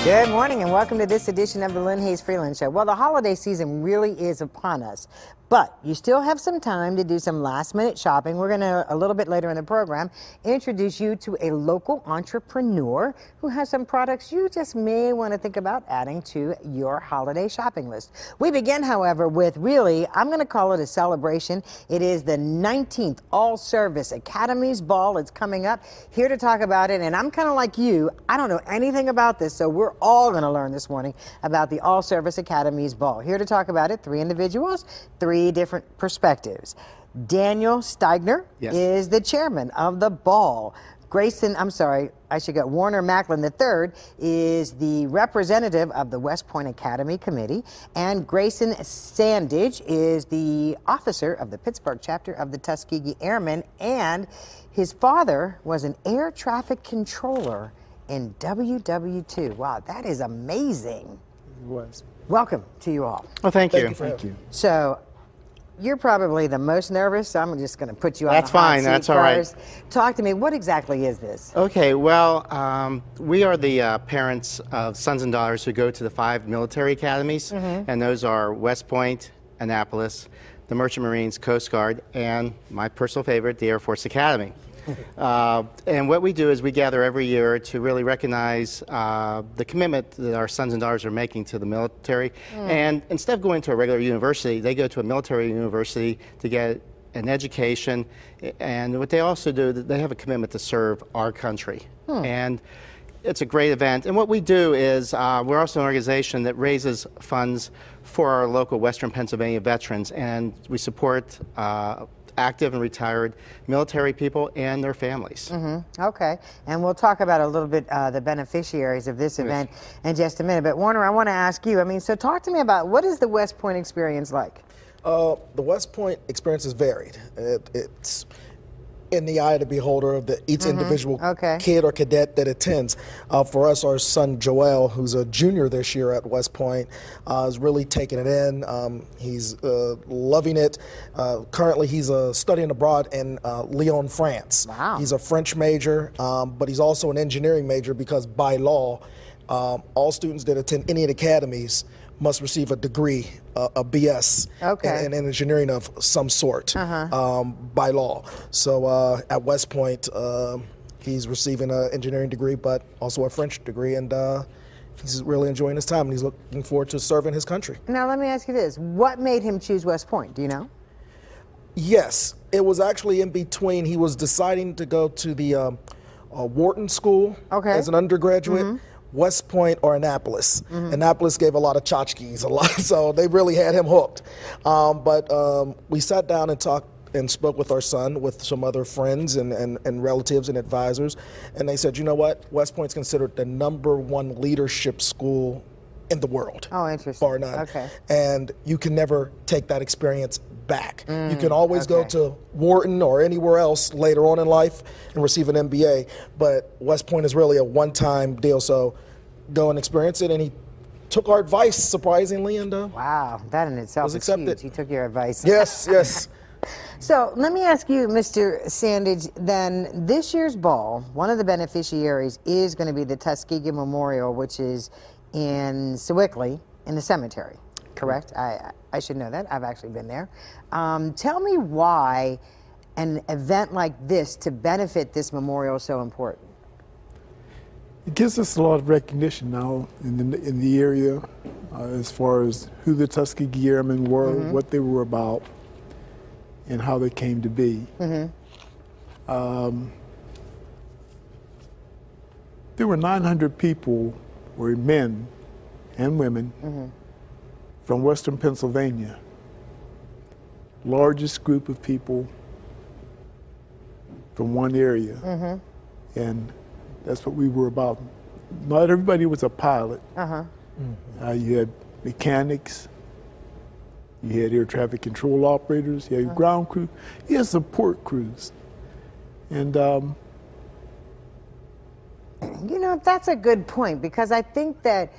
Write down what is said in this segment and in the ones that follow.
Good morning and welcome to this edition of the Lynne Hayes-Freeland Show. Well, the holiday season really is upon us, but you still have some time to do some last-minute shopping. We're going to, a little bit later in the program, introduce you to a local entrepreneur who has some products you just may want to think about adding to your holiday shopping list. We begin, however, with really, I'm going to call it a celebration. It is the 19th All-Service Academies Ball. It's coming up. Here to talk about it, and I'm kind of like you. I don't know anything about this, so we're all going to learn this morning about the All-Service Academies Ball. Here to talk about it, three individuals, three different perspectives. Daniel Steigner is the chairman of the ball. Warner Macklin III is the representative of the West Point Academy Committee, and Grayson Sandage is the officer of the Pittsburgh chapter of the Tuskegee Airmen, and his father was an air traffic controller in WW2. Wow, that is amazing. It was. Welcome to you all. Well, thank you. Thank you. So, you're probably the most nervous, so I'm just going to put you on That's the hot fine. seat That's all right. first. Talk to me. What exactly is this? Okay, well, we are the parents of sons and daughters who go to the 5 military academies, and those are West Point, Annapolis, the Merchant Marines, Coast Guard, and my personal favorite, the Air Force Academy. And what we do is we gather every year to really recognize the commitment that our sons and daughters are making to the military. And instead of going to a regular university, they go to a military university to get an education. And what they also do, they have a commitment to serve our country. And it's a great event. And what we do is we're also an organization that raises funds for our local Western Pennsylvania veterans. And we support active and retired military people and their families. Okay, and we'll talk about a little bit the beneficiaries of this event in just a minute. But Warner, I want to ask you, so talk to me about what is the West Point experience like? The West Point experience is varied. It's in the eye of the beholder of each individual kid or cadet that attends. For us, our son Joel, who's a junior this year at West Point, is really taking it in. He's loving it. Currently, he's studying abroad in Lyon, France. Wow. He's a French major, but he's also an engineering major because by law, all students that attend any of the academies must receive a degree, a BS in engineering of some sort by law. So at West Point, he's receiving an engineering degree, but also a French degree, and he's really enjoying his time, and he's looking forward to serving his country. Now, let me ask you this. What made him choose West Point? Do you know? Yes, it was actually in between. He was deciding to go to the Wharton School as an undergraduate. West Point or Annapolis. Annapolis gave a lot of tchotchkes, so they really had him hooked. But we sat down and talked and spoke with our son, with some other friends and relatives and advisors, and they said, you know what, West Point's considered the #1 leadership school in the world. Oh, interesting. Bar none. Okay. And you can never take that experience back. You can always go to Wharton or anywhere else later on in life and receive an MBA, but West Point is really a one-time deal, so go and experience it. And he took our advice, surprisingly, and wow, that in itself is huge. He took your advice. Yes, yes. So let me ask you, Mr. Sandage, then this year's ball, one of the beneficiaries is going to be the Tuskegee Memorial, which is in Sewickley in the cemetery, correct? I should know that. I've actually been there. Tell me why an event like this to benefit this memorial is so important. It gives us a lot of recognition now in the area as far as who the Tuskegee Airmen were, what they were about, and how they came to be. There were 900 people, were men and women, from Western Pennsylvania. Largest group of people from one area. And that's what we were about. Not everybody was a pilot. You had mechanics, you had air traffic control operators, you had ground crew, you had support crews. And you know, that's a good point, because I think that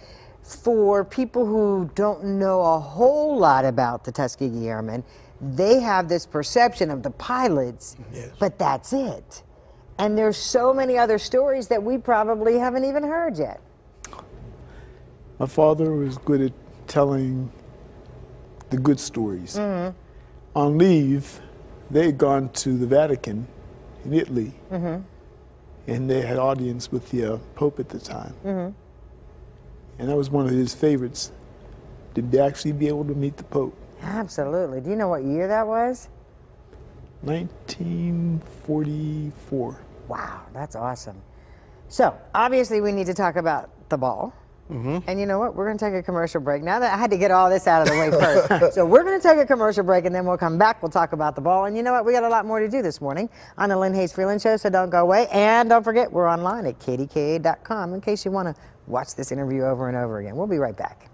for people who don't know a whole lot about the Tuskegee Airmen, they have this perception of the pilots, but that's it. And there's so many other stories that we probably haven't even heard yet. My father was good at telling the good stories. On leave, they had gone to the Vatican in Italy, and they had audience with the Pope at the time. And that was one of his favorites. Did they actually be able to meet the Pope? Absolutely. Do you know what year that was? 1944. Wow, that's awesome. So, obviously we need to talk about the ball. And you know what? We're going to take a commercial break. Now that I had to get all this out of the way first. So we're going to take a commercial break, and then we'll come back. We'll talk about the ball. And you know what? We got a lot more to do this morning on the Lynne Hayes-Freeland Show, so don't go away. And don't forget, we're online at kdka.com in case you want to watch this interview over and over again. We'll be right back.